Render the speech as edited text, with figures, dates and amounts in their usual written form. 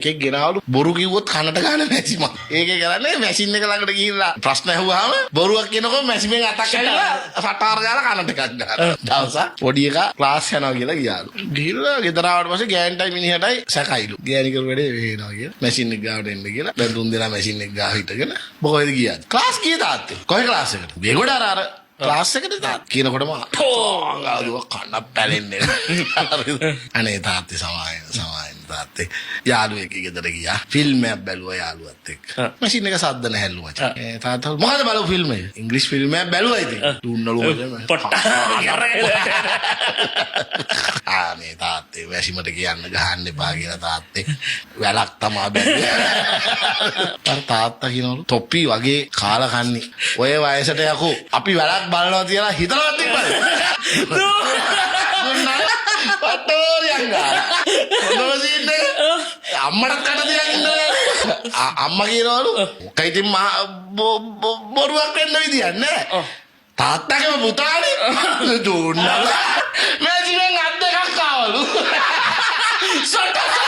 එකෙක් ගෙනාවලු බොරු කිව්වොත් කනට ගන්න මැෂිම. ඒකේ කරන්නේ මැෂින් එක ළඟට ගිහිල්ලා ප්‍රශ්න අහුවාම බොරුවක් කියනකොට මැෂිමෙන් අතක් ඇවිල්ලා සටාර ගාලා කනට එකක් ගන්නවා. දවසක් පොඩි එකා ක්ලාස් යනවා කියලා ගියාලු. ගිහිල්ලා ගෙදර ආවට පස්සේ ගෑන්ටයි මිනිහටයි සැකයිලු. ගෑණි කරු වැඩේ වෙනවා කියලා. මැෂින් එක ගාවට එන්න කියලා. දැන් තුන් දෙනා මැෂින් එක ගාව හිටගෙන මොකද ගියාද? ක්ලාස් ගියේ තාත්තේ. කොහේ ක්ලාස් එකට? මේගොඩ අර ක්ලාස් එකට තාත් කියනකොටම ආදුව කන්න පැලෙන්නේ. අනේ තාත්තේ සමායන තාත්තේ යාළුවෙක් ගෙදර ගියා. ෆිල්ම් එකක් බැලුවා යාළුවත් එක්ක. මැෂින් එක සද්ද නැහැලු මචං. තාත්තා මොකද බලව ෆිල්ම් එක? ඉංග්‍රීසි ෆිල්ම් එකක් බැලුවා ඉතින්. දුන්නලු අනේ තාත්තේ මැෂිමට කියන්න ගහන්න එපා කියලා තාත්තේ වැලක් තමා බැලුවා. අර තාත්තා කියනවලු තොප්පි වගේ කාලා කන්නේ. ඔය වයසට යකෝ අපි වැලක් බලනවා කියලා හිතනවත් තිබ්බද? පටෝරියන් ගාලා. මොනවද අම්මට කට තියන් ඉන්නවා. අම්මා කියනවලු "ඔක ඉතින් බොරුවක් වෙන්න විදියක් නෑ." තාත්තගේ පුතානේ දුන්නා. මැෂිමෙන් අත් දෙකක් ආවලු. සටක